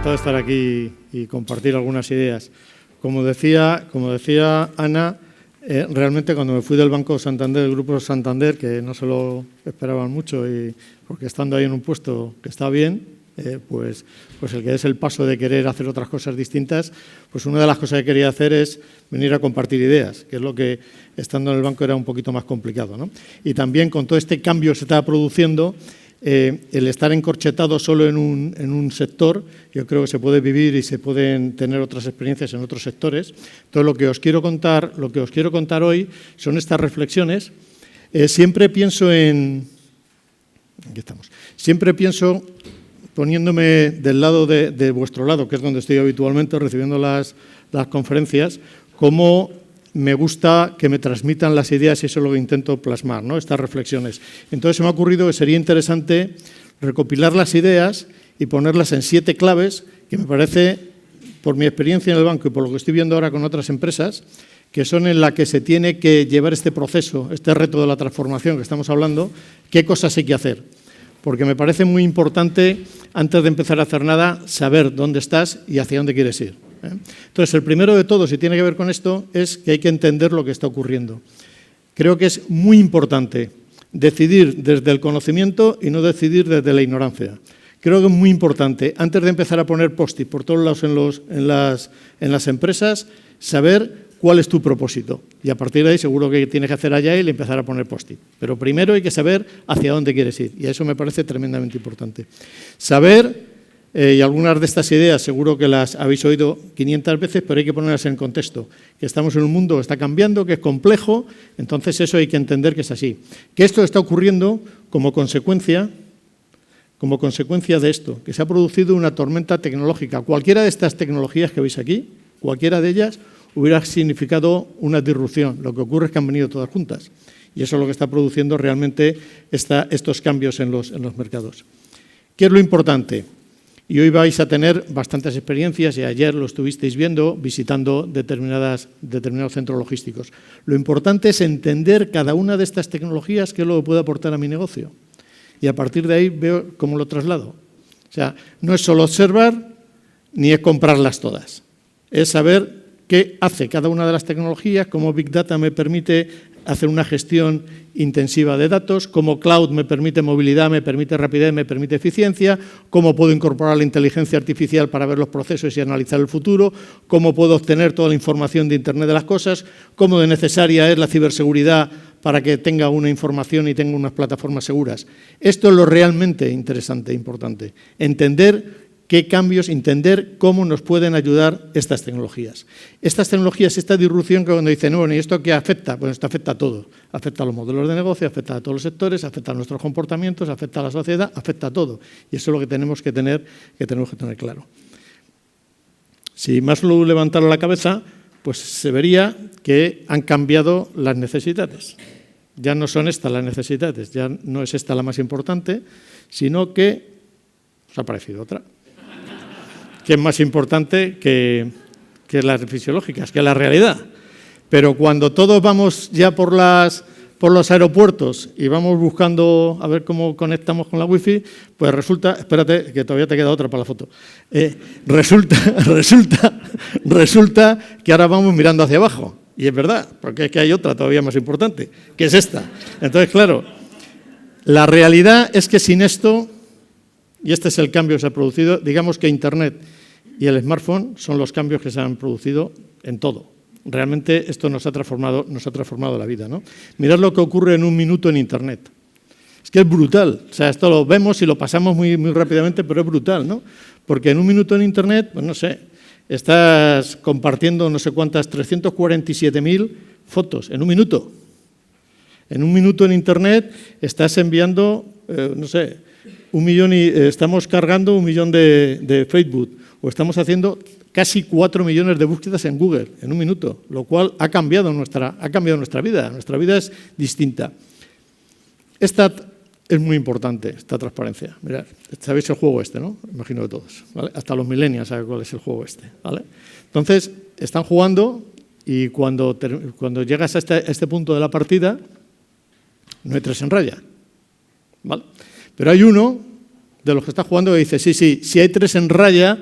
encantado de estar aquí y compartir algunas ideas. Como decía Ana, realmente cuando me fui del Banco Santander, del Grupo Santander, que no se lo esperaban mucho, y porque estando ahí en un puesto que está bien, pues el que es el paso de querer hacer otras cosas distintas, pues una de las cosas que quería hacer es venir a compartir ideas, que es lo que estando en el banco era un poquito más complicado, ¿no? Y también con todo este cambio que se estaba produciendo, el estar encorchetado solo en un sector, yo creo que se puede vivir y se pueden tener otras experiencias en otros sectores. Entonces, lo que os quiero contar hoy son estas reflexiones. Siempre pienso poniéndome del lado de vuestro lado, que es donde estoy habitualmente recibiendo las conferencias, cómo me gusta que me transmitan las ideas y eso es lo que intento plasmar, ¿no? Estas reflexiones. Entonces se me ha ocurrido que sería interesante recopilar las ideas y ponerlas en 7 claves que me parece, por mi experiencia en el banco y por lo que estoy viendo ahora con otras empresas, que son en la que se tiene que llevar este proceso, este reto de la transformación que estamos hablando, qué cosas hay que hacer. Porque me parece muy importante, antes de empezar a hacer nada, saber dónde estás y hacia dónde quieres ir. Entonces, el primero de todos, y tiene que ver con esto, es que hay que entender lo que está ocurriendo. Creo que es muy importante decidir desde el conocimiento y no decidir desde la ignorancia. Creo que es muy importante, antes de empezar a poner post-it por todos lados en las empresas, saber cuál es tu propósito. Y a partir de ahí seguro que tienes que hacer agile y empezar a poner post-it. Pero primero hay que saber hacia dónde quieres ir. Y eso me parece tremendamente importante. Saber, y algunas de estas ideas seguro que las habéis oído 500 veces, pero hay que ponerlas en contexto. Que estamos en un mundo que está cambiando, que es complejo, entonces eso hay que entender que es así. Que esto está ocurriendo como consecuencia de esto, que se ha producido una tormenta tecnológica. Cualquiera de estas tecnologías que veis aquí, cualquiera de ellas, hubiera significado una disrupción. Lo que ocurre es que han venido todas juntas. Y eso es lo que está produciendo realmente estos cambios en los mercados. ¿Qué es lo importante? Y hoy vais a tener bastantes experiencias, y ayer lo estuvisteis viendo, visitando determinados centros logísticos. Lo importante es entender cada una de estas tecnologías, qué es lo que puede aportar a mi negocio. Y a partir de ahí veo cómo lo traslado. O sea, no es solo observar, ni es comprarlas todas. Es saber qué hace cada una de las tecnologías, cómo Big Data me permite hacer una gestión intensiva de datos, cómo Cloud me permite movilidad, me permite rapidez, me permite eficiencia, cómo puedo incorporar la inteligencia artificial para ver los procesos y analizar el futuro, cómo puedo obtener toda la información de Internet de las cosas, cómo de necesaria es la ciberseguridad para que tenga una información y tenga unas plataformas seguras. Esto es lo realmente interesante e importante, entender qué cambios, entender cómo nos pueden ayudar estas tecnologías. Estas tecnologías, esta disrupción que cuando dicen, bueno, ¿y esto qué afecta? Pues esto afecta a todo. Afecta a los modelos de negocio, afecta a todos los sectores, afecta a nuestros comportamientos, afecta a la sociedad, afecta a todo. Y eso es lo que tenemos que tener claro. Si Maslow levantara la cabeza, pues se vería que han cambiado las necesidades. Ya no son estas las necesidades, ya no es esta la más importante, sino que os ha aparecido otra, que es más importante que las fisiológicas, que la realidad. Pero cuando todos vamos ya por los aeropuertos y vamos buscando a ver cómo conectamos con la wifi, pues resulta, espérate, que todavía te queda otra para la foto, resulta que ahora vamos mirando hacia abajo. Y es verdad, porque es que hay otra todavía más importante, que es esta. Entonces, claro, la realidad es que sin esto, y este es el cambio que se ha producido, digamos que Internet y el smartphone son los cambios que se han producido en todo. Realmente esto nos ha transformado la vida, ¿no? Mirad lo que ocurre en un minuto en Internet. Es que es brutal. O sea, esto lo vemos y lo pasamos muy, muy rápidamente, pero es brutal, ¿no? Porque en un minuto en Internet, pues no sé, estás compartiendo no sé cuántas, 347.000 fotos en un minuto. En un minuto en Internet estás enviando, no sé, 1 millón y estamos cargando 1 millón de Facebook, o estamos haciendo casi 4 millones de búsquedas en Google en un minuto, lo cual ha cambiado nuestra vida. Nuestra vida es distinta. Esta es muy importante, esta transparencia. Mirad, sabéis el juego este, ¿no? Imagino que todos, ¿vale? Hasta los millennials saben cuál es el juego este, ¿vale? Entonces, están jugando y cuando llegas a este punto de la partida, no hay 3 en raya, ¿vale? Pero hay uno de los que está jugando que dice, sí, si hay 3 en raya,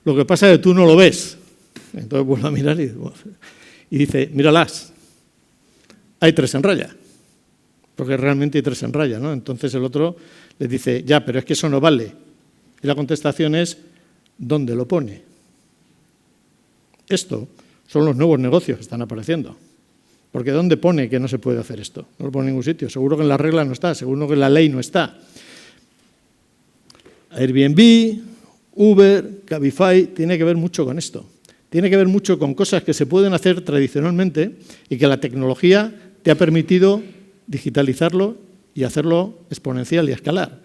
Lo que pasa es que tú no lo ves. Entonces vuelvo a mirar y dice, míralas, hay 3 en raya. Porque realmente hay 3 en raya, ¿no? Entonces el otro le dice, ya, pero es que eso no vale. Y la contestación es, ¿dónde lo pone? Esto son los nuevos negocios que están apareciendo. Porque ¿dónde pone que no se puede hacer esto? No lo pone en ningún sitio. Seguro que en la regla no está, seguro que en la ley no está. Airbnb, Uber, Cabify, tiene que ver mucho con esto. Tiene que ver mucho con cosas que se pueden hacer tradicionalmente y que la tecnología te ha permitido digitalizarlo y hacerlo exponencial y escalar.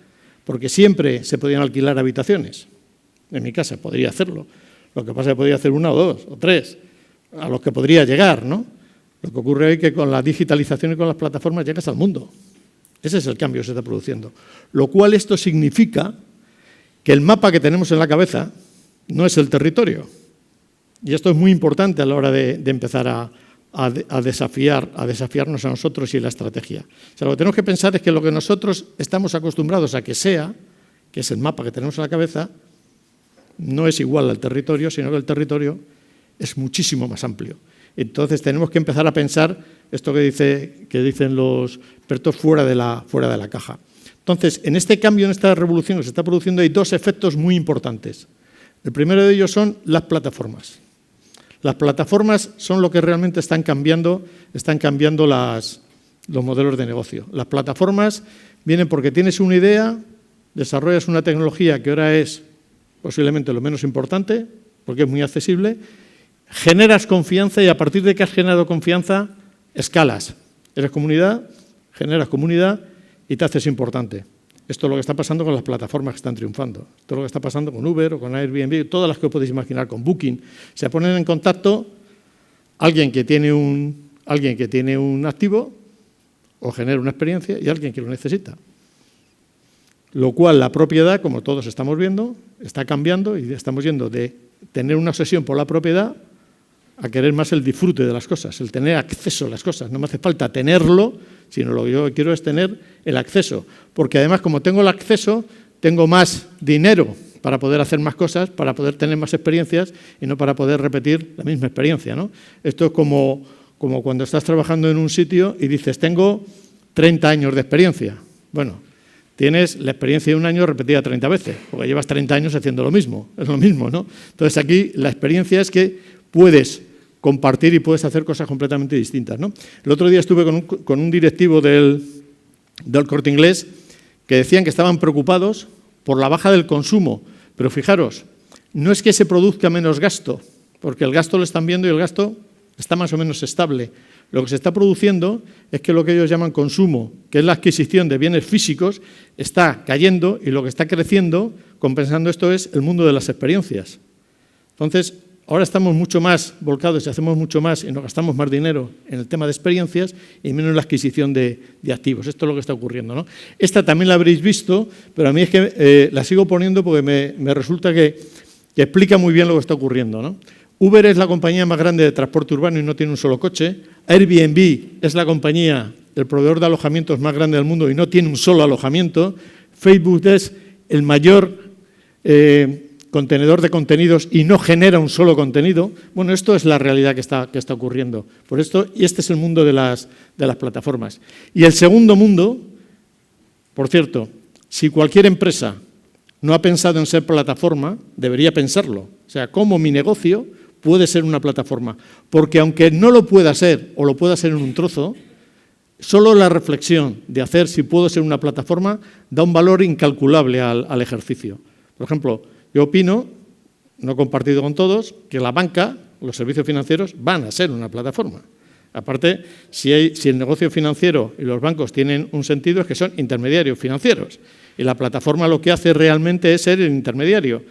Porque siempre se podían alquilar habitaciones. En mi casa podría hacerlo. Lo que pasa es que podría hacer 1 o 2 o 3, a los que podría llegar, ¿no? Lo que ocurre es que con la digitalización y con las plataformas llegas al mundo. Ese es el cambio que se está produciendo. Lo cual esto significa que el mapa que tenemos en la cabeza no es el territorio. Y esto es muy importante a la hora de empezar a desafiarnos a nosotros y la estrategia. O sea, lo que tenemos que pensar es que lo que nosotros estamos acostumbrados a que sea, que es el mapa que tenemos en la cabeza, no es igual al territorio, sino que el territorio es muchísimo más amplio. Entonces tenemos que empezar a pensar esto que dicen los expertos fuera de la caja. Entonces, en este cambio, en esta revolución que se está produciendo, hay 2 efectos muy importantes. El primero de ellos son las plataformas. Las plataformas son lo que realmente están cambiando los modelos de negocio. Las plataformas vienen porque tienes una idea, desarrollas una tecnología que ahora es posiblemente lo menos importante, porque es muy accesible, generas confianza y a partir de que has generado confianza, escalas. Eres comunidad, generas comunidad y te haces importante. Esto es lo que está pasando con las plataformas que están triunfando. Esto es lo que está pasando con Uber o con Airbnb, todas las que podéis imaginar, con Booking. Se ponen en contacto alguien que tiene un activo o genera una experiencia y alguien que lo necesita. Lo cual la propiedad, como todos estamos viendo, está cambiando y estamos yendo de tener una obsesión por la propiedad a querer más el disfrute de las cosas, el tener acceso a las cosas. No me hace falta tenerlo, sino lo que yo quiero es tener el acceso. Porque además, como tengo el acceso, tengo más dinero para poder hacer más cosas, para poder tener más experiencias y no para poder repetir la misma experiencia, ¿no? Esto es como cuando estás trabajando en un sitio y dices, tengo 30 años de experiencia. Bueno, tienes la experiencia de un año repetida 30 veces, porque llevas 30 años haciendo lo mismo, es lo mismo, ¿no? Entonces aquí la experiencia es que puedes compartir y puedes hacer cosas completamente distintas, ¿no? El otro día estuve con un directivo del Corte Inglés que decían que estaban preocupados por la baja del consumo, pero fijaros, no es que se produzca menos gasto, porque el gasto lo están viendo y el gasto está más o menos estable. Lo que se está produciendo es que lo que ellos llaman consumo, que es la adquisición de bienes físicos, está cayendo y lo que está creciendo, compensando esto, es el mundo de las experiencias. Entonces, ahora estamos mucho más volcados y hacemos mucho más y nos gastamos más dinero en el tema de experiencias y menos en la adquisición de activos. Esto es lo que está ocurriendo, ¿no? Esta también la habréis visto, pero a mí es que la sigo poniendo porque me resulta que explica muy bien lo que está ocurriendo, ¿no? Uber es la compañía más grande de transporte urbano y no tiene un solo coche. Airbnb es la compañía, el proveedor de alojamientos más grande del mundo y no tiene un solo alojamiento. Facebook es el mayor contenedor de contenidos y no genera un solo contenido. Bueno, esto es la realidad que está ocurriendo. Por esto, y este es el mundo de las plataformas. Y el segundo mundo, por cierto, si cualquier empresa no ha pensado en ser plataforma, debería pensarlo. O sea, ¿cómo mi negocio puede ser una plataforma? Porque aunque no lo pueda ser o lo pueda ser en un trozo, solo la reflexión de hacer si puedo ser una plataforma da un valor incalculable al ejercicio. Por ejemplo, yo opino, no he compartido con todos, que la banca, los servicios financieros, van a ser una plataforma. Aparte, si el negocio financiero y los bancos tienen un sentido, es que son intermediarios financieros. Y la plataforma lo que hace realmente es ser el intermediario.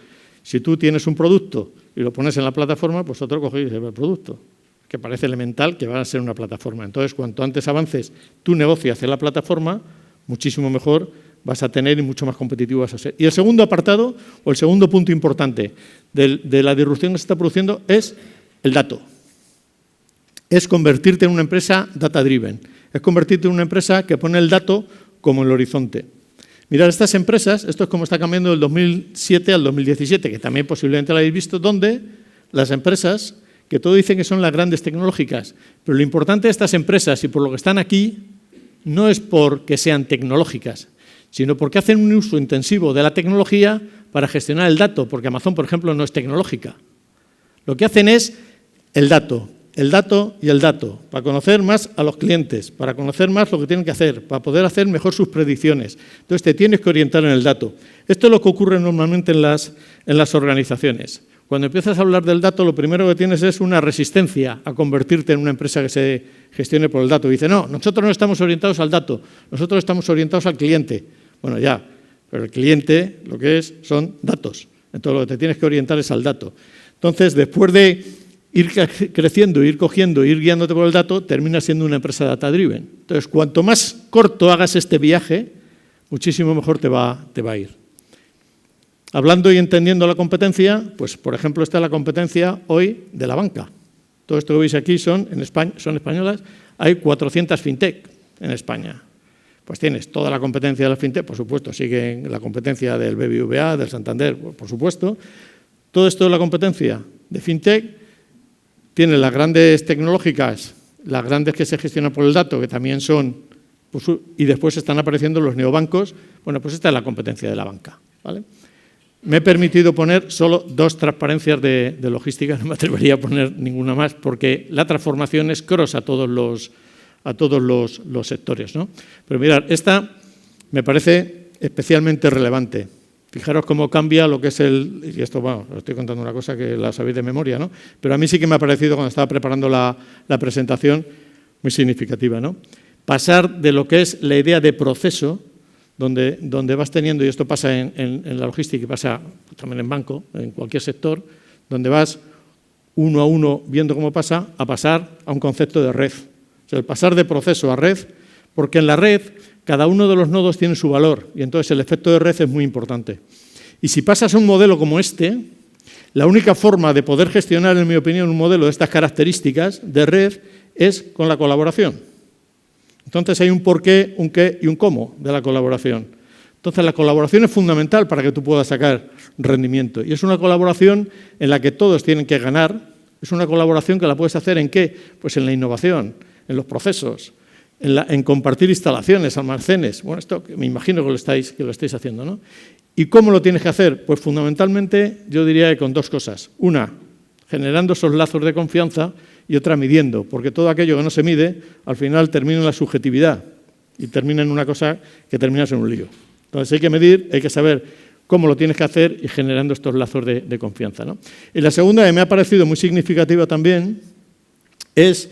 Si tú tienes un producto y lo pones en la plataforma, pues otro coge y dice el producto, que parece elemental que va a ser una plataforma. Entonces, cuanto antes avances tu negocio hacia la plataforma, muchísimo mejor vas a tener y mucho más competitivo vas a ser. Y el segundo apartado, o el segundo punto importante de la disrupción que se está produciendo es el dato. Es convertirte en una empresa data-driven. Es convertirte en una empresa que pone el dato como el horizonte. Mirad, estas empresas, esto es como está cambiando del 2007 al 2017, que también posiblemente lo habéis visto, donde las empresas, que todo dicen que son las grandes tecnológicas, pero lo importante de estas empresas y por lo que están aquí, no es porque sean tecnológicas, sino porque hacen un uso intensivo de la tecnología para gestionar el dato, porque Amazon, por ejemplo, no es tecnológica. Lo que hacen es el dato y el dato, para conocer más a los clientes, para conocer más lo que tienen que hacer, para poder hacer mejor sus predicciones. Entonces, te tienes que orientar en el dato. Esto es lo que ocurre normalmente en las organizaciones. Cuando empiezas a hablar del dato, lo primero que tienes es una resistencia a convertirte en una empresa que se gestione por el dato. Dice, no, nosotros no estamos orientados al dato, nosotros estamos orientados al cliente. Bueno, ya, pero el cliente lo que es son datos. Entonces, lo que te tienes que orientar es al dato. Entonces, después de ir creciendo, ir cogiendo, ir guiándote por el dato, termina siendo una empresa data-driven. Entonces, cuanto más corto hagas este viaje, muchísimo mejor te va a ir. Hablando y entendiendo la competencia, pues, por ejemplo, está la competencia hoy de la banca. Todo esto que veis aquí son españolas. Hay 400 fintech en España. Pues tienes toda la competencia de la fintech, por supuesto, sigue la competencia del BBVA, del Santander, por supuesto. Todo esto de la competencia de fintech tiene las grandes tecnológicas, las grandes que se gestionan por el dato, que también son, pues, y después están apareciendo los neobancos. Bueno, pues esta es la competencia de la banca, ¿vale? Me he permitido poner solo 2 transparencias de logística, no me atrevería a poner ninguna más, porque la transformación es cross a todos los sectores, ¿no? Pero mirad, esta me parece especialmente relevante. Fijaros cómo cambia lo que es y esto, bueno, os estoy contando una cosa que la sabéis de memoria, ¿no? Pero a mí sí que me ha parecido, cuando estaba preparando la presentación, muy significativa, ¿no? Pasar de lo que es la idea de proceso, donde vas teniendo, y esto pasa en la logística y pasa también en banco, en cualquier sector, donde vas uno a uno viendo cómo pasa, a pasar a un concepto de red. O sea, el pasar de proceso a red, porque en la red cada uno de los nodos tiene su valor y entonces el efecto de red es muy importante. Y si pasas a un modelo como este, la única forma de poder gestionar, en mi opinión, un modelo de estas características de red es con la colaboración. Entonces hay un porqué, un qué y un cómo de la colaboración. Entonces la colaboración es fundamental para que tú puedas sacar rendimiento y es una colaboración en la que todos tienen que ganar. Es una colaboración que la puedes hacer ¿en qué? Pues en la innovación, en los procesos, en compartir instalaciones, almacenes. Bueno, esto me imagino que lo estáis haciendo, ¿no? ¿Y cómo lo tienes que hacer? Pues fundamentalmente yo diría que con 2 cosas. Una, generando esos lazos de confianza y otra, midiendo, porque todo aquello que no se mide al final termina en la subjetividad y termina en una cosa que termina en un lío. Entonces hay que medir, hay que saber cómo lo tienes que hacer y generando estos lazos de confianza, ¿no? Y la segunda, que me ha parecido muy significativa también, es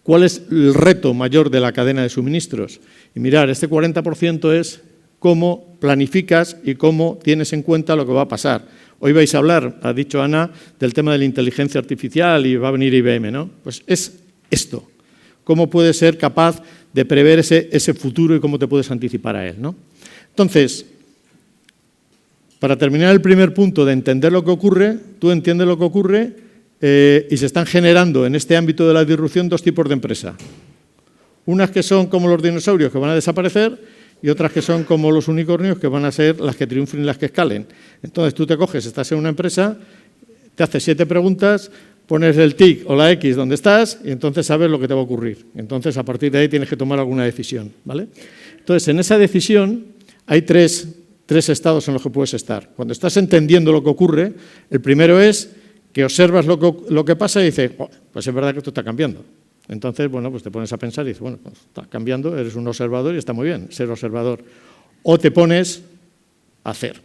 cuál es el reto mayor de la cadena de suministros. Y mirar, este 40% es cómo planificas y cómo tienes en cuenta lo que va a pasar. Hoy vais a hablar, ha dicho Ana, del tema de la inteligencia artificial y va a venir IBM, ¿no? Pues es esto. ¿Cómo puedes ser capaz de prever ese futuro y cómo te puedes anticipar a él, ¿no? Entonces, para terminar el primer punto de entender lo que ocurre, tú entiendes lo que ocurre y se están generando en este ámbito de la disrupción 2 tipos de empresa. Unas que son como los dinosaurios que van a desaparecer y otras que son como los unicornios que van a ser las que triunfen y las que escalen. Entonces tú te coges, estás en una empresa, te haces 7 preguntas, pones el tic o la X donde estás y entonces sabes lo que te va a ocurrir. Entonces a partir de ahí tienes que tomar alguna decisión, ¿vale? Entonces en esa decisión hay tres estados en los que puedes estar. Cuando estás entendiendo lo que ocurre, el primero es que observas lo que pasa y dices, oh, pues es verdad que esto está cambiando. Entonces, bueno, pues te pones a pensar y dices, bueno, pues está cambiando, eres un observador y está muy bien ser observador. O te pones a hacer.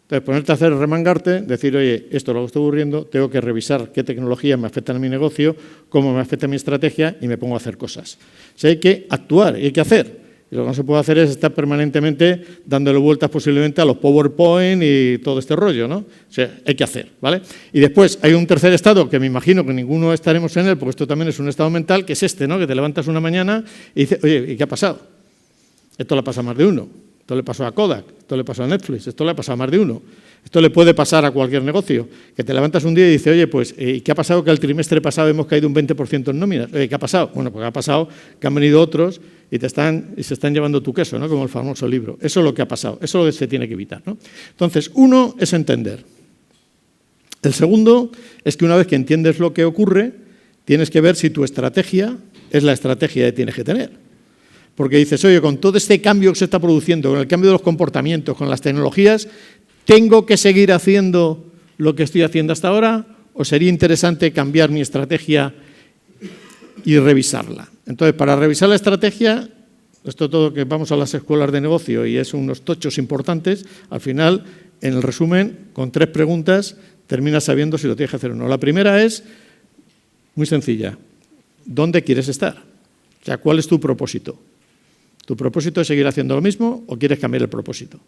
Entonces, ponerte a hacer es remangarte, decir, oye, esto es lo que está ocurriendo, tengo que revisar qué tecnología me afecta a mi negocio, cómo me afecta a mi estrategia y me pongo a hacer cosas. O sea, hay que actuar y hay que hacer. Y lo que no se puede hacer es estar permanentemente dándole vueltas posiblemente a los PowerPoint y todo este rollo, ¿no? O sea, hay que hacer, ¿vale? Y después hay un tercer estado que me imagino que ninguno estaremos en él, porque esto también es un estado mental, que es este, ¿no? Que te levantas una mañana y dices, oye, ¿y qué ha pasado? Esto le pasa a más de uno. Esto le pasó a Kodak, Esto le pasó a Netflix, esto le ha pasado a más de uno. Esto le puede pasar a cualquier negocio, que te levantas un día y dices, oye, pues, ¿qué ha pasado? Que el trimestre pasado hemos caído un 20% en nóminas. ¿Qué ha pasado? Bueno, pues ha pasado que han venido otros y se están llevando tu queso, ¿no? Como el famoso libro. Eso es lo que ha pasado, eso es lo que se tiene que evitar, ¿no? Entonces, uno es entender. El segundo es que una vez que entiendes lo que ocurre, tienes que ver si tu estrategia es la estrategia que tienes que tener. Porque dices, oye, con todo este cambio que se está produciendo, con el cambio de los comportamientos, con las tecnologías, ¿tengo que seguir haciendo lo que estoy haciendo hasta ahora o sería interesante cambiar mi estrategia y revisarla? Entonces, para revisar la estrategia, esto todo que vamos a las escuelas de negocio y es unos tochos importantes, al final, en el resumen, con 3 preguntas, terminas sabiendo si lo tienes que hacer o no. La primera es muy sencilla. ¿Dónde quieres estar? O sea, ¿cuál es tu propósito? ¿Tu propósito es seguir haciendo lo mismo o quieres cambiar el propósito?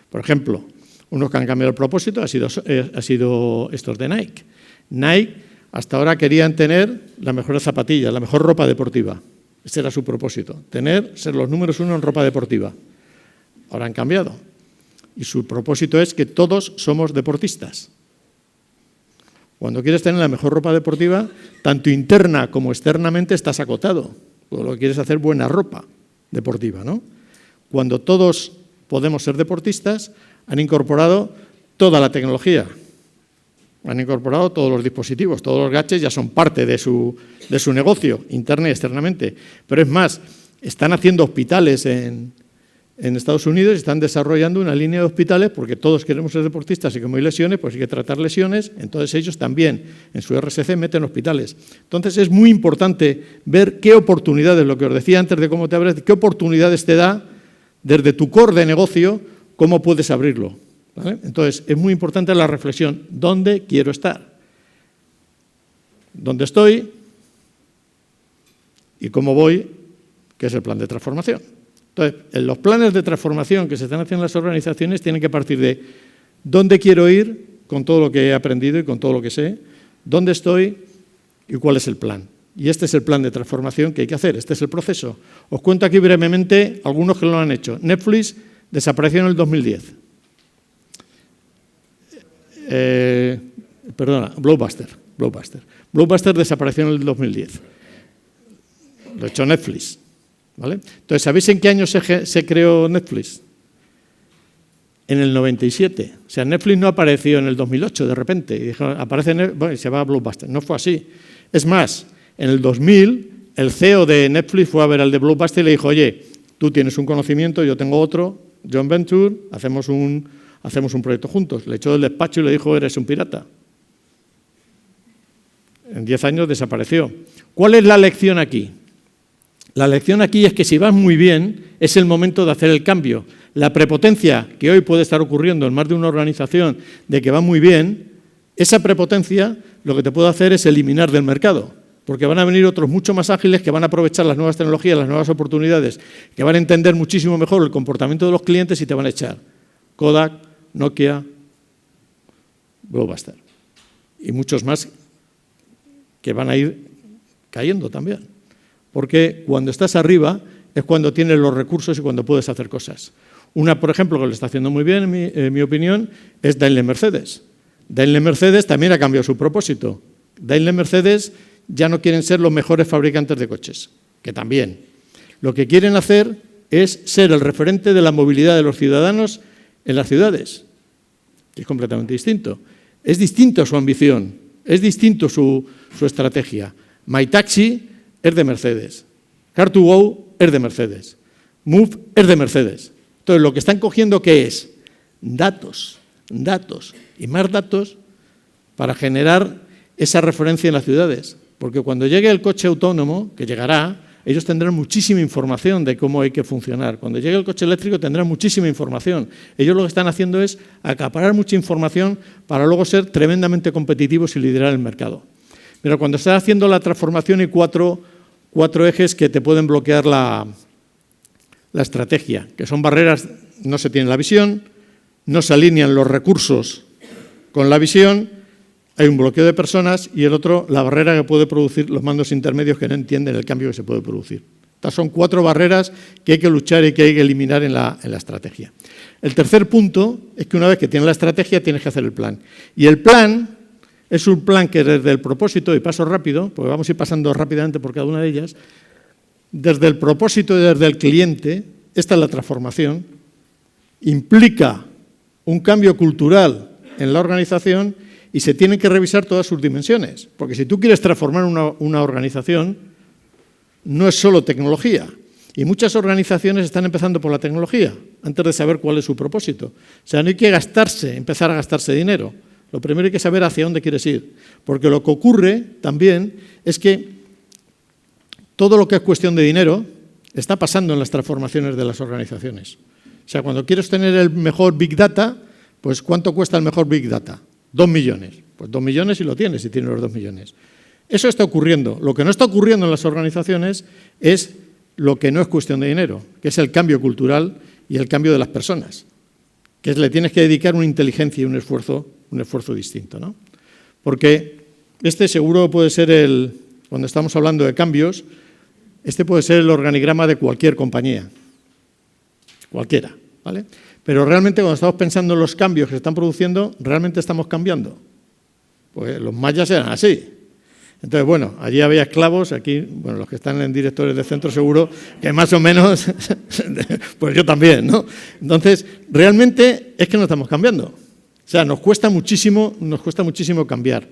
Por ejemplo, unos que han cambiado el propósito ha sido estos de Nike. Nike hasta ahora querían tener las mejores zapatillas, la mejor ropa deportiva. Ese era su propósito, ser los números 1 en ropa deportiva. Ahora han cambiado. Y su propósito es que todos somos deportistas. Cuando quieres tener la mejor ropa deportiva, tanto interna como externamente estás acotado. Porque lo que quieres es hacer buena ropa deportiva, ¿no? Cuando todos podemos ser deportistas, han incorporado toda la tecnología. Han incorporado todos los dispositivos, todos los gadgets ya son parte de su negocio, interna y externamente. Pero es más, están haciendo hospitales en Estados Unidos, están desarrollando una línea de hospitales porque todos queremos ser deportistas y como hay lesiones, pues hay que tratar lesiones. Entonces ellos también en su RSC meten hospitales. Entonces es muy importante ver qué oportunidades, lo que os decía antes de cómo te abres, qué oportunidades te da desde tu core de negocio, cómo puedes abrirlo, ¿vale? Entonces es muy importante la reflexión, ¿dónde quiero estar? ¿Dónde estoy? ¿Y cómo voy? Que es el plan de transformación. Entonces, los planes de transformación que se están haciendo en las organizaciones tienen que partir de dónde quiero ir con todo lo que he aprendido y con todo lo que sé, dónde estoy y cuál es el plan. Y este es el plan de transformación que hay que hacer, este es el proceso. Os cuento aquí brevemente algunos que lo han hecho. Netflix desapareció en el 2010. Blockbuster. Blockbuster desapareció en el 2010. Lo ha hecho Netflix. ¿Vale? Entonces, ¿sabéis en qué año se creó Netflix? En el 97. O sea, Netflix no apareció en el 2008 de repente. Y dijo, aparece Netflix, bueno, y se va a Blockbuster. No fue así. Es más, en el 2000, el CEO de Netflix fue a ver al de Blockbuster y le dijo, oye, tú tienes un conocimiento, yo tengo otro, John Venture, hacemos un proyecto juntos. Le echó del despacho y le dijo, eres un pirata. En 10 años desapareció. ¿Cuál es la lección aquí? La lección aquí es que si vas muy bien, es el momento de hacer el cambio. La prepotencia que hoy puede estar ocurriendo en más de una organización de que va muy bien, esa prepotencia lo que te puede hacer es eliminar del mercado, porque van a venir otros mucho más ágiles que van a aprovechar las nuevas tecnologías, las nuevas oportunidades, que van a entender muchísimo mejor el comportamiento de los clientes y te van a echar. Kodak, Nokia, Blockbuster y muchos más que van a ir cayendo también. Porque cuando estás arriba es cuando tienes los recursos y cuando puedes hacer cosas. Una, por ejemplo, que lo está haciendo muy bien, en mi opinión, es Daimler-Mercedes. Daimler-Mercedes también ha cambiado su propósito. Daimler-Mercedes ya no quieren ser los mejores fabricantes de coches, que también. Lo que quieren hacer es ser el referente de la movilidad de los ciudadanos en las ciudades. Es completamente distinto. Es distinto su ambición, es distinto su estrategia. MyTaxi es de Mercedes. Car2Go es de Mercedes. Move es de Mercedes. Entonces, lo que están cogiendo, ¿qué es? Datos y más datos para generar esa referencia en las ciudades. Porque cuando llegue el coche autónomo, que llegará, ellos tendrán muchísima información de cómo hay que funcionar. Cuando llegue el coche eléctrico tendrán muchísima información. Ellos lo que están haciendo es acaparar mucha información para luego ser tremendamente competitivos y liderar el mercado. Pero cuando estás haciendo la transformación hay cuatro ejes que te pueden bloquear la estrategia, que son barreras, no se tiene la visión, no se alinean los recursos con la visión, hay un bloqueo de personas y el otro, la barrera que puede producir los mandos intermedios que no entienden el cambio que se puede producir. Estas son 4 barreras que hay que luchar y que hay que eliminar en la estrategia. El tercer punto es que una vez que tienes la estrategia tienes que hacer el plan. Y el plan es un plan que desde el propósito, y paso rápido, porque vamos a ir pasando rápidamente por cada una de ellas, desde el propósito y desde el cliente, esta es la transformación, implica un cambio cultural en la organización y se tienen que revisar todas sus dimensiones. Porque si tú quieres transformar una organización, no es solo tecnología. Y muchas organizaciones están empezando por la tecnología, antes de saber cuál es su propósito. O sea, no hay que empezar a gastarse dinero. Lo primero hay que saber hacia dónde quieres ir. Porque lo que ocurre también es que todo lo que es cuestión de dinero está pasando en las transformaciones de las organizaciones. O sea, cuando quieres tener el mejor Big Data, pues ¿cuánto cuesta el mejor Big Data? 2 millones. Pues 2 millones y lo tienes, si tienes los 2 millones. Eso está ocurriendo. Lo que no está ocurriendo en las organizaciones es lo que no es cuestión de dinero, que es el cambio cultural y el cambio de las personas, que le tienes que dedicar una inteligencia y un esfuerzo distinto, ¿no? Porque este seguro puede ser cuando estamos hablando de cambios, este puede ser el organigrama de cualquier compañía, cualquiera, ¿vale? Pero realmente cuando estamos pensando en los cambios que se están produciendo, ¿realmente estamos cambiando? Pues los mayas eran así. Entonces, bueno, allí había esclavos, aquí, bueno, los que están en directores de centro seguro, que más o menos, pues yo también, ¿no? Entonces, realmente es que no estamos cambiando. O sea, nos cuesta muchísimo cambiar.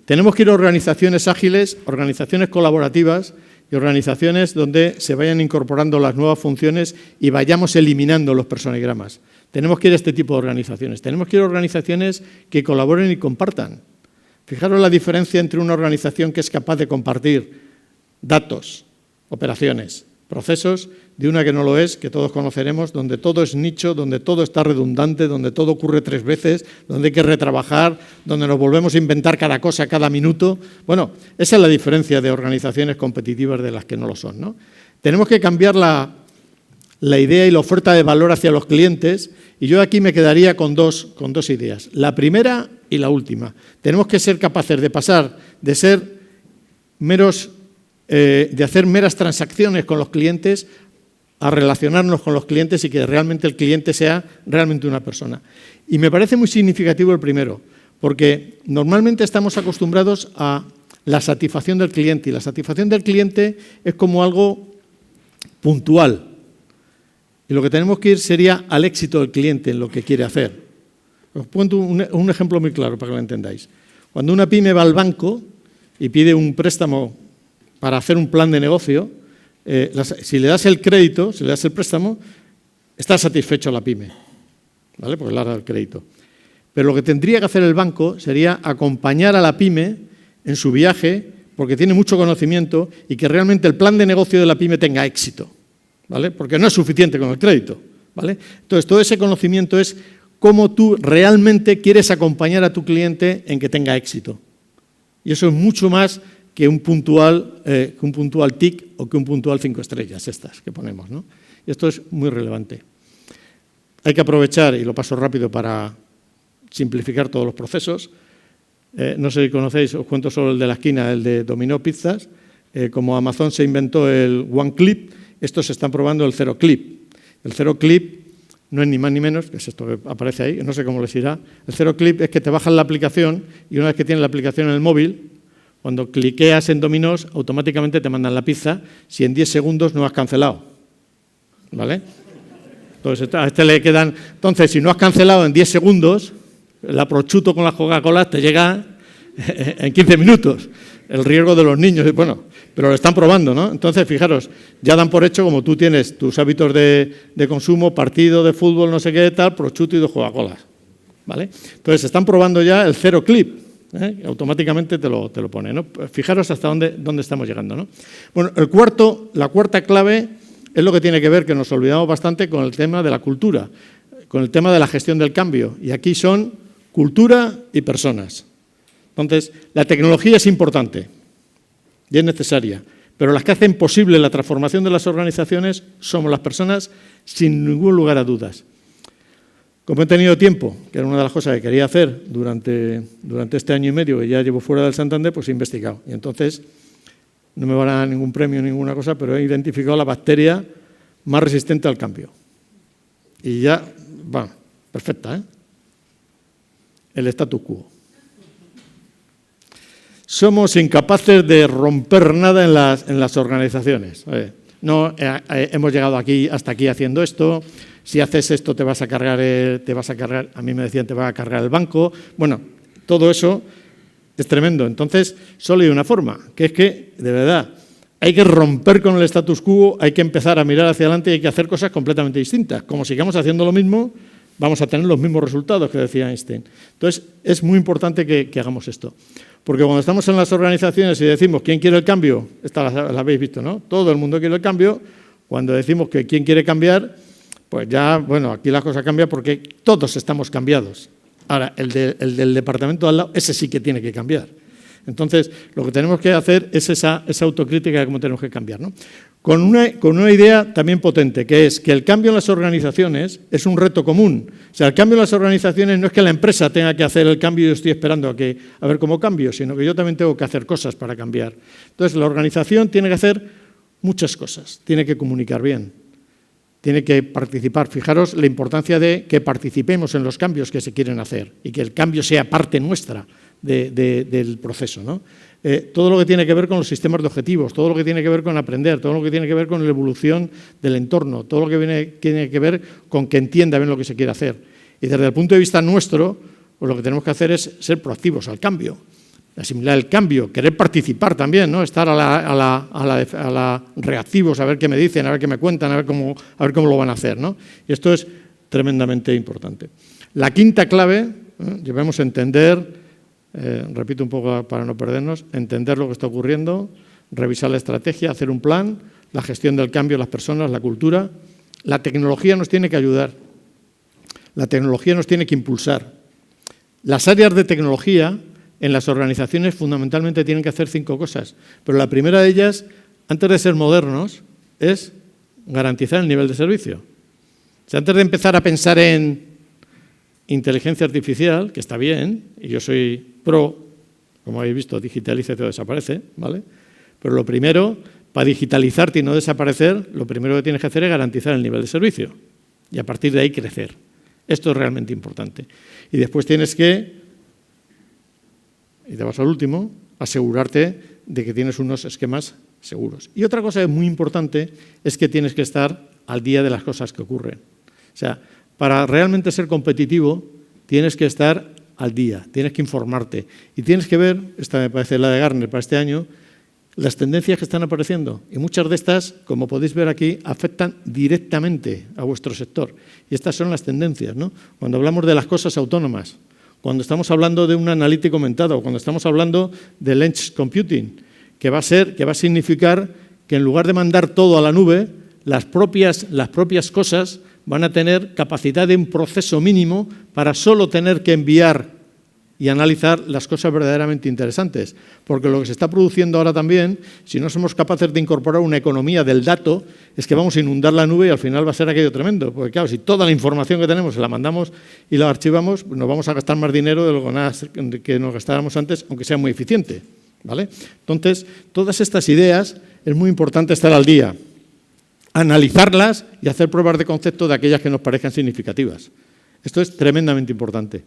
Tenemos que ir a organizaciones ágiles, organizaciones colaborativas y organizaciones donde se vayan incorporando las nuevas funciones y vayamos eliminando los personagramas. Tenemos que ir a este tipo de organizaciones. Tenemos que ir a organizaciones que colaboren y compartan. Fijaros la diferencia entre una organización que es capaz de compartir datos, operaciones, procesos, de una que no lo es, que todos conoceremos, donde todo es nicho, donde todo está redundante, donde todo ocurre 3 veces, donde hay que retrabajar, donde nos volvemos a inventar cada cosa cada minuto. Bueno, esa es la diferencia de organizaciones competitivas de las que no lo son, ¿no? Tenemos que cambiar la idea y la oferta de valor hacia los clientes, y yo aquí me quedaría con dos ideas. La primera y la última. Tenemos que ser capaces de pasar de ser de hacer meras transacciones con los clientes a relacionarnos con los clientes y que realmente el cliente sea realmente una persona. Y me parece muy significativo el primero, porque normalmente estamos acostumbrados a la satisfacción del cliente, y la satisfacción del cliente es como algo puntual. Y lo que tenemos que ir sería al éxito del cliente en lo que quiere hacer. Os cuento un ejemplo muy claro para que lo entendáis. Cuando una pyme va al banco y pide un préstamo para hacer un plan de negocio, si le das el crédito, si le das el préstamo, está satisfecho la pyme, ¿vale? Porque le has dado el crédito. Pero lo que tendría que hacer el banco sería acompañar a la pyme en su viaje, porque tiene mucho conocimiento, y que realmente el plan de negocio de la pyme tenga éxito, ¿vale? Porque no es suficiente con el crédito, ¿vale? Entonces, todo ese conocimiento es cómo tú realmente quieres acompañar a tu cliente en que tenga éxito. Y eso es mucho más que un puntual TIC o que un puntual 5 estrellas, estas que ponemos, ¿no? Y esto es muy relevante. Hay que aprovechar, y lo paso rápido para simplificar todos los procesos. No sé si conocéis, os cuento solo el de la esquina, el de Domino Pizzas. Como Amazon se inventó el One Clip, estos se están probando el Zero Clip. El Zero Clip no es ni más ni menos, que es esto que aparece ahí, no sé cómo les irá. El Zero Clip es que te bajas la aplicación y una vez que tienes la aplicación en el móvil, cuando cliqueas en Domino's, automáticamente te mandan la pizza si en 10 segundos no has cancelado, ¿vale? Entonces, a este le quedan... Entonces, si no has cancelado en 10 segundos, el prosciutto con las Coca-Cola te llega en 15 minutos. El riesgo de los niños, bueno, pero lo están probando, ¿no? Entonces, fijaros, ya dan por hecho, como tú tienes tus hábitos de consumo, partido de fútbol, no sé qué, tal, prosciutto y 2 Coca-Colas, ¿vale? Entonces, están probando ya el Zero Clip, automáticamente te lo pone, ¿no? Fijaros hasta dónde estamos llegando, ¿no? Bueno, la cuarta clave es lo que tiene que ver, que nos olvidamos bastante, con el tema de la cultura, con el tema de la gestión del cambio, y aquí son cultura y personas. Entonces, la tecnología es importante y es necesaria, pero las que hacen posible la transformación de las organizaciones somos las personas, sin ningún lugar a dudas. Como he tenido tiempo, que era una de las cosas que quería hacer durante este año y medio que ya llevo fuera del Santander, pues he investigado. Y entonces no me van a dar ningún premio, ninguna cosa, pero he identificado la bacteria más resistente al cambio. Y ya, va, perfecta, ¿eh? El status quo. Somos incapaces de romper nada en las organizaciones. No, hemos llegado hasta aquí haciendo esto. Si haces esto te vas a cargar, a mí me decían te va a cargar el banco. Bueno, todo eso es tremendo. Entonces, solo hay una forma, que es que, de verdad, hay que romper con el status quo, hay que empezar a mirar hacia adelante y hay que hacer cosas completamente distintas. Como sigamos haciendo lo mismo, vamos a tener los mismos resultados que decía Einstein. Entonces, es muy importante que hagamos esto. Porque cuando estamos en las organizaciones y decimos ¿quién quiere el cambio? Esta la habéis visto, ¿no? Todo el mundo quiere el cambio. Cuando decimos que ¿quién quiere cambiar? Pues ya, bueno, aquí la cosa cambia porque todos estamos cambiados. Ahora, el del departamento de al lado, ese sí que tiene que cambiar. Entonces, lo que tenemos que hacer es esa autocrítica de cómo tenemos que cambiar, ¿no? Con una idea también potente, que es que el cambio en las organizaciones es un reto común. O sea, el cambio en las organizaciones no es que la empresa tenga que hacer el cambio y yo estoy esperando a ver cómo cambio, sino que yo también tengo que hacer cosas para cambiar. Entonces, la organización tiene que hacer muchas cosas, tiene que comunicar bien, tiene que participar. Fijaros la importancia de que participemos en los cambios que se quieren hacer y que el cambio sea parte nuestra del proceso, ¿no? Todo lo que tiene que ver con los sistemas de objetivos, todo lo que tiene que ver con aprender, todo lo que tiene que ver con la evolución del entorno, todo lo que tiene que ver con que entienda bien lo que se quiere hacer. Y desde el punto de vista nuestro, pues lo que tenemos que hacer es ser proactivos al cambio, asimilar el cambio, querer participar también, ¿no? Estar a la reactivos, a ver qué me dicen, a ver qué me cuentan, a ver cómo lo van a hacer, ¿no? Y esto es tremendamente importante. La quinta clave, debemos entender, repito un poco para no perdernos, entender lo que está ocurriendo, revisar la estrategia, hacer un plan, la gestión del cambio, las personas, la cultura. La tecnología nos tiene que ayudar, la tecnología nos tiene que impulsar. Las áreas de tecnología en las organizaciones fundamentalmente tienen que hacer 5 cosas, pero la primera de ellas, antes de ser modernos, es garantizar el nivel de servicio. O sea, antes de empezar a pensar en inteligencia artificial, que está bien, y yo soy pro, como habéis visto, digitaliza y desaparece, ¿vale? Pero lo primero, para digitalizarte y no desaparecer, lo primero que tienes que hacer es garantizar el nivel de servicio y a partir de ahí crecer. Esto es realmente importante. Y después tienes que, y te vas al último, asegurarte de que tienes unos esquemas seguros. Y otra cosa muy importante es que tienes que estar al día de las cosas que ocurren. O sea, para realmente ser competitivo, tienes que estar al día, tienes que informarte y tienes que ver, esta me parece la de Gartner para este año, las tendencias que están apareciendo. Y muchas de estas, como podéis ver aquí, afectan directamente a vuestro sector. Y estas son las tendencias, ¿no? Cuando hablamos de las cosas autónomas, cuando estamos hablando de un analítico aumentado, cuando estamos hablando del edge computing, que va a significar que en lugar de mandar todo a la nube, las propias cosas van a tener capacidad de un proceso mínimo para solo tener que enviar y analizar las cosas verdaderamente interesantes. Porque lo que se está produciendo ahora también, si no somos capaces de incorporar una economía del dato, es que vamos a inundar la nube y al final va a ser aquello tremendo. Porque claro, si toda la información que tenemos se la mandamos y la archivamos, nos vamos a gastar más dinero de lo que nos gastáramos antes, aunque sea muy eficiente, ¿vale? Entonces, todas estas ideas es muy importante estar al día, analizarlas y hacer pruebas de concepto de aquellas que nos parezcan significativas. Esto es tremendamente importante.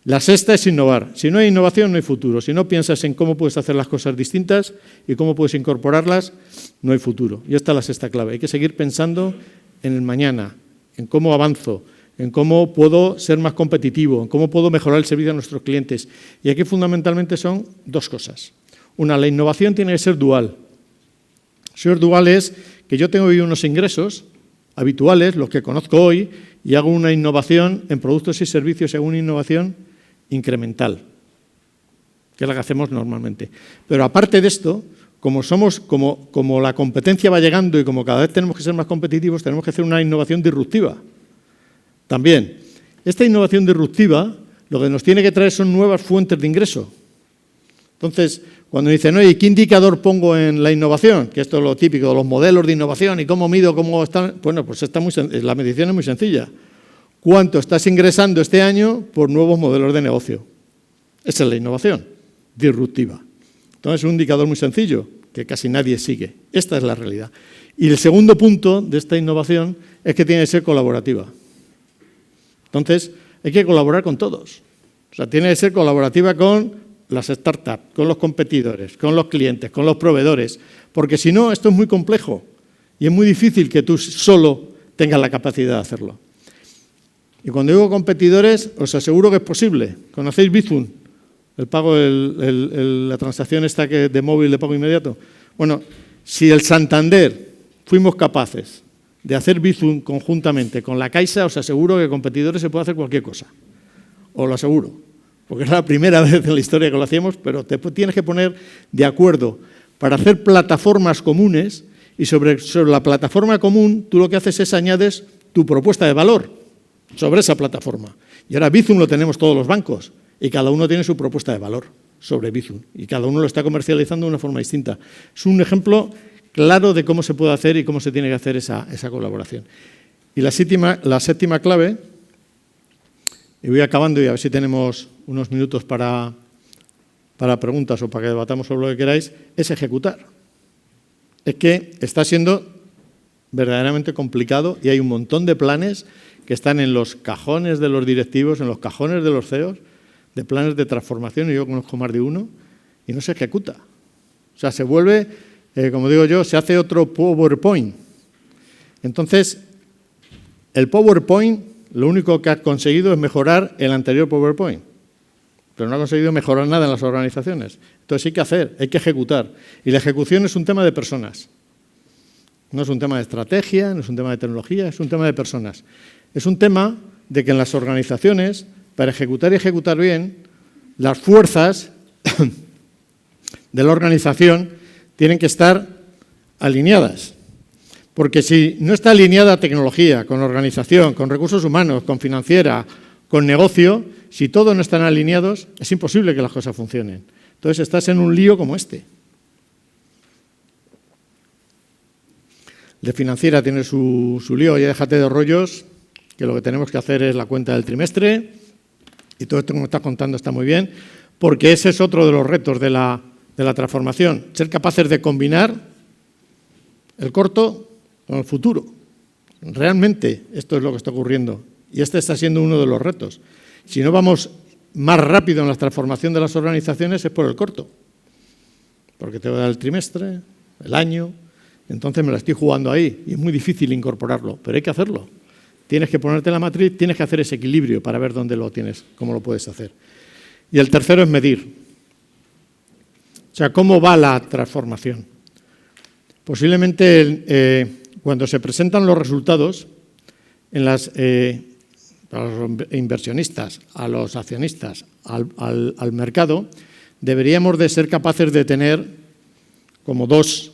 La sexta es innovar. Si no hay innovación, no hay futuro. Si no piensas en cómo puedes hacer las cosas distintas y cómo puedes incorporarlas, no hay futuro. Y esta es la sexta clave. Hay que seguir pensando en el mañana, en cómo avanzo, en cómo puedo ser más competitivo, en cómo puedo mejorar el servicio a nuestros clientes. Y aquí fundamentalmente son 2 cosas. Una, la innovación tiene que ser dual. Ser dual es que yo tengo hoy unos ingresos habituales, los que conozco hoy, y hago una innovación en productos y servicios, hago una innovación incremental, que es la que hacemos normalmente. Pero aparte de esto, como la competencia va llegando y como cada vez tenemos que ser más competitivos, tenemos que hacer una innovación disruptiva. También, esta innovación disruptiva lo que nos tiene que traer son nuevas fuentes de ingreso. Entonces, cuando dicen, oye, ¿qué indicador pongo en la innovación? Que esto es lo típico de los modelos de innovación y cómo mido, cómo están. Bueno, pues la medición es muy sencilla. ¿Cuánto estás ingresando este año por nuevos modelos de negocio? Esa es la innovación disruptiva. Entonces, es un indicador muy sencillo. que casi nadie sigue. Esta es la realidad. Y el segundo punto de esta innovación es que tiene que ser colaborativa. Entonces, hay que colaborar con todos. O sea, tiene que ser colaborativa con las startups, con los competidores, con los clientes, con los proveedores, porque si no, esto es muy complejo y es muy difícil que tú solo tengas la capacidad de hacerlo. Y cuando digo competidores, os aseguro que es posible. ¿Conocéis Bizum? El pago, la transacción esta de móvil de pago inmediato. Bueno, si el Santander fuimos capaces de hacer Bizum conjuntamente con la Caixa, os aseguro que competidores se puede hacer cualquier cosa. Os lo aseguro. Porque es la primera vez en la historia que lo hacíamos, pero te tienes que poner de acuerdo para hacer plataformas comunes y sobre la plataforma común tú lo que haces es añades tu propuesta de valor sobre esa plataforma. Y ahora Bizum lo tenemos todos los bancos y cada uno tiene su propuesta de valor sobre Bizum y cada uno lo está comercializando de una forma distinta. Es un ejemplo claro de cómo se puede hacer y cómo se tiene que hacer esa colaboración. Y la séptima clave, y voy acabando y a ver si tenemos unos minutos para preguntas o para que debatamos sobre lo que queráis, es ejecutar. Es que está siendo verdaderamente complicado y hay un montón de planes que están en los cajones de los directivos, en los cajones de los CEOs, de planes de transformación, y yo conozco más de uno, y no se ejecuta. O sea, se vuelve, como digo yo, se hace otro PowerPoint. Entonces, el PowerPoint lo único que ha conseguido es mejorar el anterior PowerPoint, pero no ha conseguido mejorar nada en las organizaciones. Entonces hay que hacer, hay que ejecutar. Y la ejecución es un tema de personas. No es un tema de estrategia, no es un tema de tecnología, es un tema de personas. Es un tema de que en las organizaciones, para ejecutar y ejecutar bien, las fuerzas de la organización tienen que estar alineadas. Porque si no está alineada tecnología, con organización, con recursos humanos, con financiera, con negocio, si todos no están alineados, es imposible que las cosas funcionen. Entonces estás en un lío como este. De financiera tiene su lío, ya déjate de rollos, que lo que tenemos que hacer es la cuenta del trimestre, y todo esto que me estás contando está muy bien, porque ese es otro de los retos de la transformación, ser capaces de combinar el corto con el futuro. Realmente esto es lo que está ocurriendo, y este está siendo uno de los retos. Si no vamos más rápido en la transformación de las organizaciones es por el corto, porque te va a dar el trimestre, el año. Entonces me la estoy jugando ahí y es muy difícil incorporarlo, pero hay que hacerlo. Tienes que ponerte la matriz, tienes que hacer ese equilibrio para ver dónde lo tienes, cómo lo puedes hacer. Y el tercero es medir. O sea, ¿cómo va la transformación? Posiblemente cuando se presentan los resultados a los inversionistas, a los accionistas, al mercado, deberíamos de ser capaces de tener como dos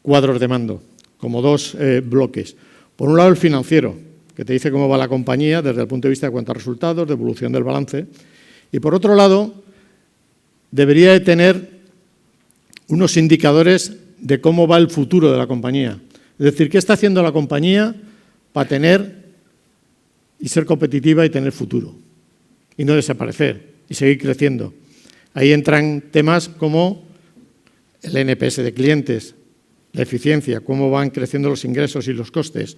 cuadros de mando, como dos bloques. Por un lado, el financiero, que te dice cómo va la compañía desde el punto de vista de cuenta de resultados, de evolución del balance. Y por otro lado, debería de tener unos indicadores de cómo va el futuro de la compañía. Es decir, qué está haciendo la compañía para tener y ser competitiva y tener futuro. Y no desaparecer y seguir creciendo. Ahí entran temas como el NPS de clientes, la eficiencia, cómo van creciendo los ingresos y los costes,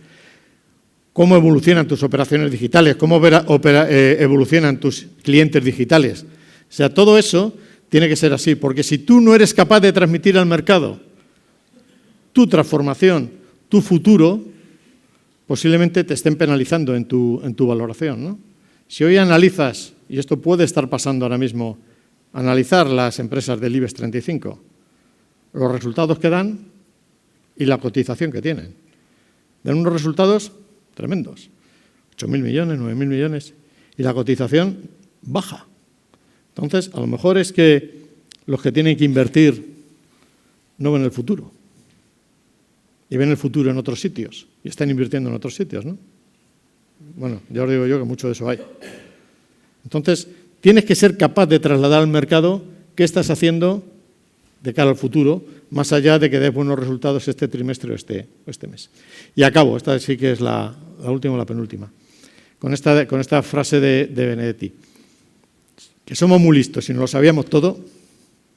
cómo evolucionan tus operaciones digitales, cómo evolucionan tus clientes digitales. O sea, todo eso tiene que ser así, porque si tú no eres capaz de transmitir al mercado tu transformación, tu futuro, posiblemente te estén penalizando en tu valoración, ¿no? Si hoy analizas, y esto puede estar pasando ahora mismo, analizar las empresas del IBEX 35, los resultados que dan y la cotización que tienen. Dan unos resultados tremendos, 8.000 millones, 9.000 millones, y la cotización baja. Entonces, a lo mejor es que los que tienen que invertir no ven el futuro, y ven el futuro en otros sitios, y están invirtiendo en otros sitios, ¿no? Bueno, ya os digo yo que mucho de eso hay. Entonces, tienes que ser capaz de trasladar al mercado qué estás haciendo de cara al futuro, más allá de que dé buenos resultados este trimestre o este mes. Y acabo, esta sí que es la última o la penúltima, con esta frase de Benedetti, que somos muy listos y nos lo sabíamos todo,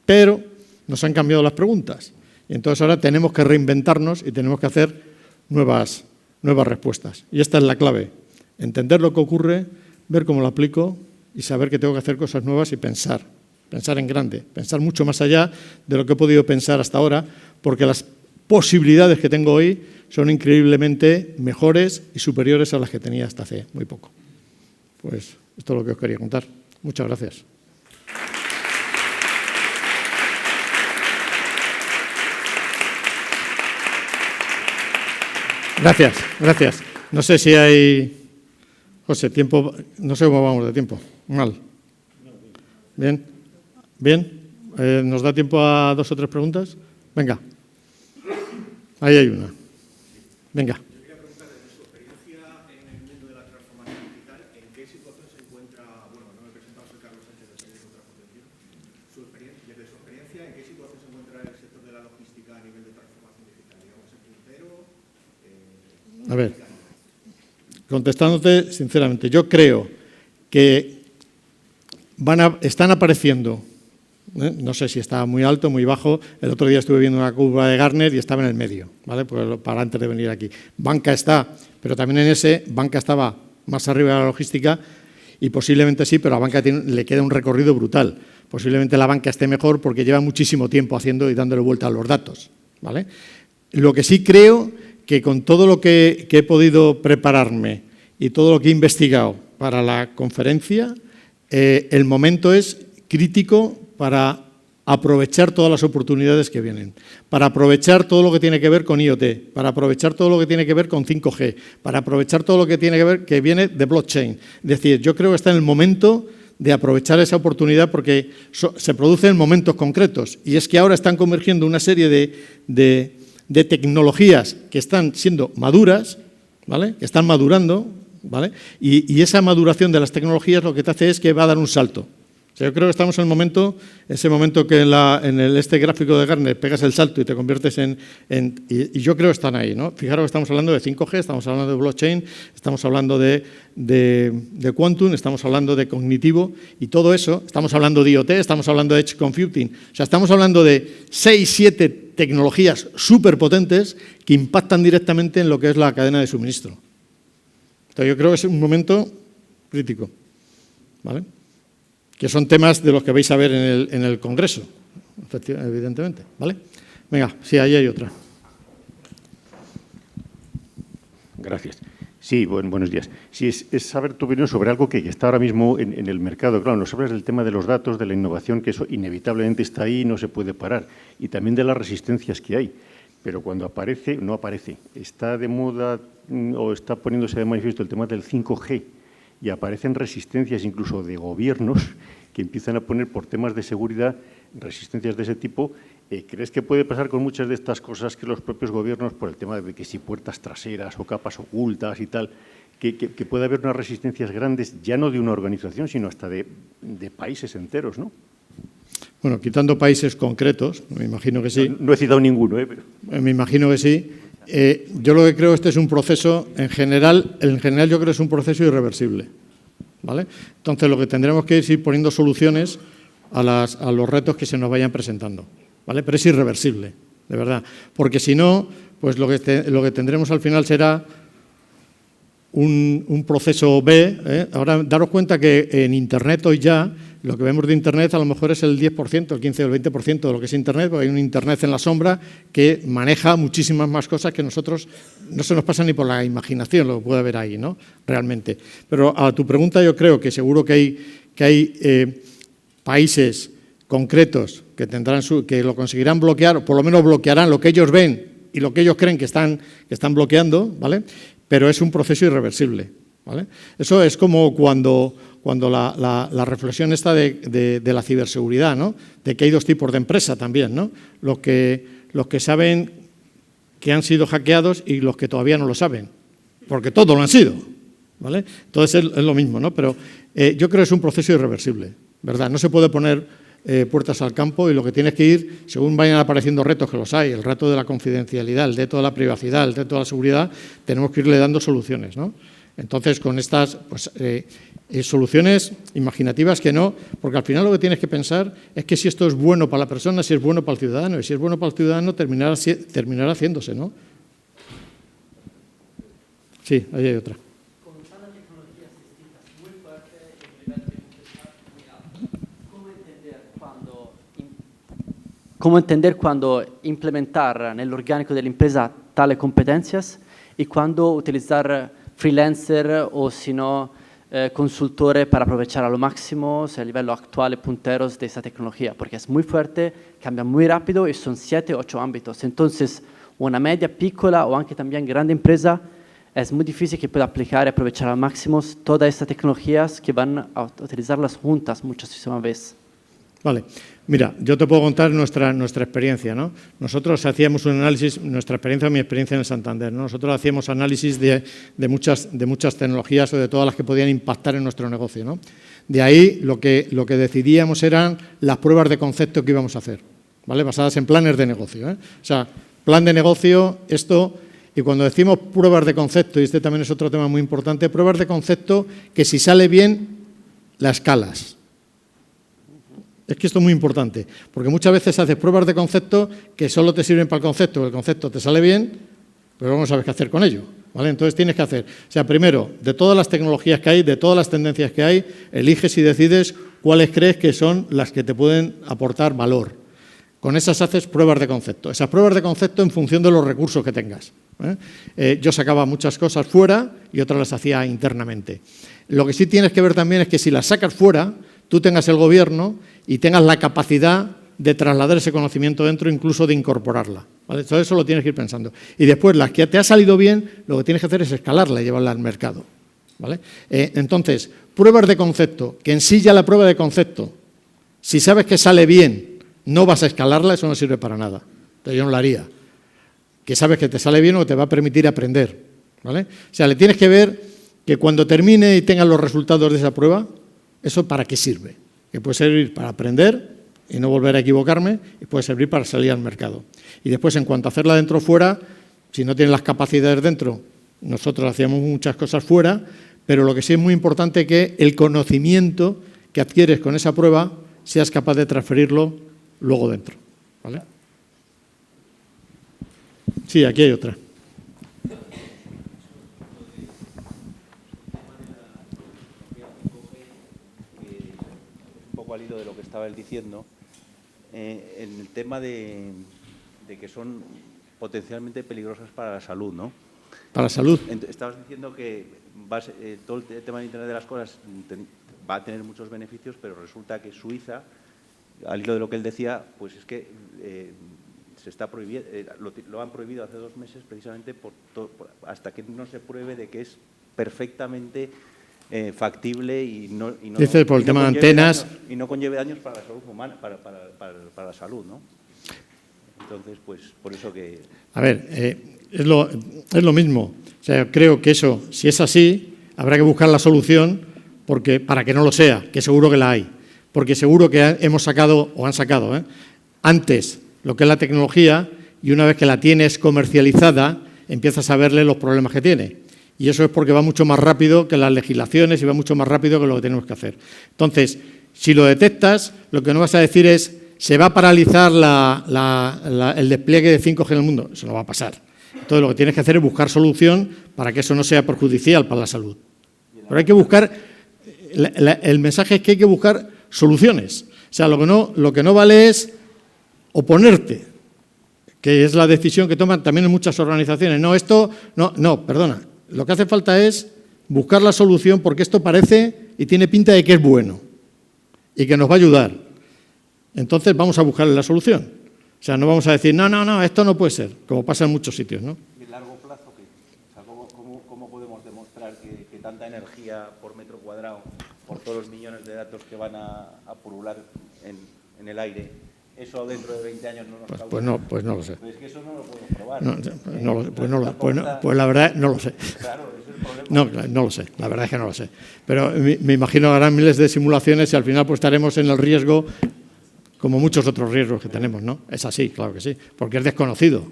pero nos han cambiado las preguntas. Y entonces ahora tenemos que reinventarnos y tenemos que hacer nuevas respuestas. Y esta es la clave, entender lo que ocurre, ver cómo lo aplico y saber que tengo que hacer cosas nuevas y pensar en grande, pensar mucho más allá de lo que he podido pensar hasta ahora, porque las posibilidades que tengo hoy son increíblemente mejores y superiores a las que tenía hasta hace muy poco. Pues esto es lo que os quería contar. Muchas gracias. Gracias. No sé si hay, José, tiempo, no sé cómo vamos de tiempo. Mal. Bien. ¿Nos da tiempo a 2 o 3 preguntas? Venga. Ahí hay una. Venga. Yo quería preguntarle de su experiencia en el mundo de la transformación digital, ¿en qué situación se encuentra? Bueno, no me he presentado, soy Carlos Sánchez de Servicios de Transportación. Desde su experiencia, ¿en qué situación se encuentra el sector de la logística a nivel de transformación digital? Digamos, en puntero. A ver, contestándote sinceramente, yo creo que están apareciendo, no sé si está muy alto, muy bajo. El otro día estuve viendo una curva de Gartner y estaba en el medio, ¿vale? Pues para antes de venir aquí. Banca está, pero también en banca estaba más arriba de la logística y posiblemente sí, pero a banca le queda un recorrido brutal. Posiblemente la banca esté mejor porque lleva muchísimo tiempo haciendo y dándole vuelta a los datos, ¿vale? Lo que sí creo que con todo lo que he podido prepararme y todo lo que he investigado para la conferencia, el momento es crítico para aprovechar todas las oportunidades que vienen, para aprovechar todo lo que tiene que ver con IoT, para aprovechar todo lo que tiene que ver con 5G, para aprovechar todo lo que tiene que ver que viene de blockchain. Es decir, yo creo que está en el momento de aprovechar esa oportunidad porque se produce en momentos concretos y es que ahora están convergiendo una serie de tecnologías que están siendo maduras, ¿vale? Que están madurando, ¿vale? Y esa maduración de las tecnologías lo que te hace es que va a dar un salto. O sea, yo creo que estamos en el momento, ese momento que en este gráfico de Gartner pegas el salto y te conviertes y yo creo que están ahí, ¿no? Fijaros que estamos hablando de 5G, estamos hablando de blockchain, estamos hablando de quantum, estamos hablando de cognitivo y todo eso, estamos hablando de IoT, estamos hablando de edge computing. O sea, estamos hablando de 6, 7 tecnologías súper potentes que impactan directamente en lo que es la cadena de suministro. Entonces, yo creo que es un momento crítico, ¿vale? Que son temas de los que vais a ver en el Congreso, evidentemente, ¿vale? Venga, sí, ahí hay otra. Gracias. Sí, buenos días. Sí, es saber tu opinión sobre algo que está ahora mismo en el mercado. Claro, nos hablas del tema de los datos, de la innovación, que eso inevitablemente está ahí y no se puede parar, y también de las resistencias que hay. Pero cuando aparece, no aparece. Está de moda o está poniéndose de manifiesto el tema del 5G, y aparecen resistencias incluso de gobiernos que empiezan a poner por temas de seguridad resistencias de ese tipo. ¿Crees que puede pasar con muchas de estas cosas que los propios gobiernos, por el tema de que si puertas traseras o capas ocultas y tal, que puede haber unas resistencias grandes, ya no de una organización, sino hasta de países enteros, ¿no? Bueno, quitando países concretos, me imagino que sí. No he citado ninguno, pero... Me imagino que sí. Yo lo que creo este es un proceso, en general yo creo que es un proceso irreversible, ¿vale? Entonces, lo que tendremos que ir poniendo soluciones a los retos que se nos vayan presentando, ¿vale? Pero es irreversible, de verdad, porque si no, pues lo que tendremos al final será un proceso B, ¿eh? Ahora, daros cuenta que en Internet hoy ya, lo que vemos de Internet a lo mejor es el 10%, el 15 o el 20% de lo que es Internet, porque hay un Internet en la sombra que maneja muchísimas más cosas que nosotros no se nos pasa ni por la imaginación lo que puede haber ahí, ¿no? Realmente. Pero a tu pregunta yo creo que seguro que hay países concretos que lo conseguirán bloquear, o por lo menos bloquearán lo que ellos ven y lo que ellos creen que están bloqueando, ¿vale? Pero es un proceso irreversible, ¿vale? Eso es como cuando la reflexión está de la ciberseguridad, ¿no? De que hay 2 tipos de empresa también, ¿no? Los que saben que han sido hackeados y los que todavía no lo saben, porque todos lo han sido, ¿vale? Entonces es lo mismo, ¿no? Pero yo creo que es un proceso irreversible, ¿verdad? No se puede poner puertas al campo y lo que tienes que ir, según vayan apareciendo retos, que los hay, el reto de la confidencialidad, el reto de la privacidad, el reto de la seguridad, tenemos que irle dando soluciones, ¿no? Entonces, con estas, pues soluciones imaginativas que no, porque al final lo que tienes que pensar es que si esto es bueno para la persona, si es bueno para el ciudadano, y si es bueno para el ciudadano terminará haciéndose, ¿no? Sí, ahí hay otra. Con tantas tecnologías distintas, muy fuerte, el nivel de complejidad muy alto. ¿Cómo entender cuando implementar nell'organico dell'impresa tale competencias y cuando utilizar freelancer o si no consultore para aprovechar a lo máximo el nivel actual punteros de esa tecnología? Porque es muy fuerte, cambia muy rápido y son 7 o 8 ámbitos. Entonces, una media, piccola o anche también grande empresa es muy difícil que pueda aplicar y aprovechar al máximo todas estas tecnologías que van a utilizarlas juntas muchísimas veces. Vale, mira, yo te puedo contar nuestra experiencia, ¿no? Nosotros hacíamos un análisis, nuestra experiencia, mi experiencia en el Santander, ¿no? Nosotros hacíamos análisis de muchas tecnologías o de todas las que podían impactar en nuestro negocio, ¿no? De ahí lo que decidíamos eran las pruebas de concepto que íbamos a hacer, ¿vale? Basadas en planes de negocio, ¿eh? O sea, plan de negocio, esto. Y cuando decimos pruebas de concepto, y este también es otro tema muy importante, pruebas de concepto que si sale bien, la escalas. Es que esto es muy importante, porque muchas veces haces pruebas de concepto que solo te sirven para el concepto te sale bien, pero luego no sabes qué hacer con ello, ¿vale? Entonces tienes que hacer, o sea, primero, de todas las tecnologías que hay, de todas las tendencias que hay, eliges y decides cuáles crees que son las que te pueden aportar valor. Con esas haces pruebas de concepto. Esas pruebas de concepto en función de los recursos que tengas, ¿eh? Yo sacaba muchas cosas fuera y otras las hacía internamente. Lo que sí tienes que ver también es que si las sacas fuera, tú tengas el gobierno y tengas la capacidad de trasladar ese conocimiento dentro, incluso de incorporarla, ¿vale? Todo eso lo tienes que ir pensando. Y después, las que te ha salido bien, lo que tienes que hacer es escalarla y llevarla al mercado, ¿vale? Entonces, pruebas de concepto, que en sí ya la prueba de concepto, si sabes que sale bien, no vas a escalarla, eso no sirve para nada. Entonces yo no la haría. Que sabes que te sale bien o que te va a permitir aprender, ¿vale? O sea, le tienes que ver que cuando termine y tengas los resultados de esa prueba, ¿eso para qué sirve? Que puede servir para aprender y no volver a equivocarme, y puede servir para salir al mercado. Y después, en cuanto a hacerla dentro o fuera, si no tienes las capacidades dentro, nosotros hacíamos muchas cosas fuera, pero lo que sí es muy importante es que el conocimiento que adquieres con esa prueba seas capaz de transferirlo luego dentro, ¿vale? Sí, aquí hay otra. Un poco al hilo de lo que estaba él diciendo, en el tema de que son potencialmente peligrosas para la salud, ¿no? Para la salud. Estabas diciendo que todo el tema de Internet de las cosas va a tener muchos beneficios, pero resulta que Suiza, al hilo de lo que él decía, pues es que se está prohibiendo, lo han prohibido hace 2 meses precisamente hasta que no se pruebe de que es perfectamente factible y no dice por el tema de antenas daños, y no conlleve daños para la salud humana, para la salud, ¿no? Entonces, pues por eso que... A ver, es lo mismo. O sea, creo que eso, si es así, habrá que buscar la solución para que no lo sea, que seguro que la hay. Porque seguro que hemos sacado, o han sacado, antes lo que es la tecnología, y una vez que la tienes comercializada, empiezas a verle los problemas que tiene. Y eso es porque va mucho más rápido que las legislaciones y va mucho más rápido que lo que tenemos que hacer. Entonces, si lo detectas, lo que no vas a decir es, se va a paralizar el despliegue de 5G en el mundo. Eso no va a pasar. Entonces, lo que tienes que hacer es buscar solución para que eso no sea perjudicial para la salud. Pero hay que buscar, el mensaje es que hay que buscar soluciones. O sea, lo que no vale es oponerte, que es la decisión que toman también en muchas organizaciones. No, perdona. Lo que hace falta es buscar la solución porque esto parece y tiene pinta de que es bueno y que nos va a ayudar. Entonces vamos a buscar la solución. O sea, no vamos a decir, no, esto no puede ser, como pasa en muchos sitios, ¿no? ¿Y en largo plazo qué? O sea, ¿cómo podemos demostrar que tanta energía por metro cuadrado, por todos los millones de datos que van a pulular en el aire, eso dentro de 20 años no nos causa? Pues no lo sé. Pero es que eso no lo podemos probar. Pues la verdad no lo sé. Claro, ese es el problema. No lo sé, la verdad es que no lo sé. Pero me imagino que harán miles de simulaciones y al final pues estaremos en el riesgo, como muchos otros riesgos que tenemos, ¿no? Es así, claro que sí, porque es desconocido.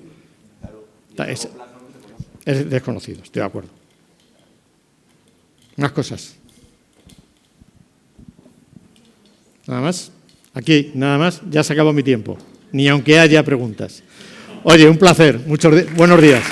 Claro, es desconocido, estoy de acuerdo. Más cosas. Nada más. Aquí, nada más. Ya se acabó mi tiempo. Ni aunque haya preguntas. Oye, un placer. Buenos días.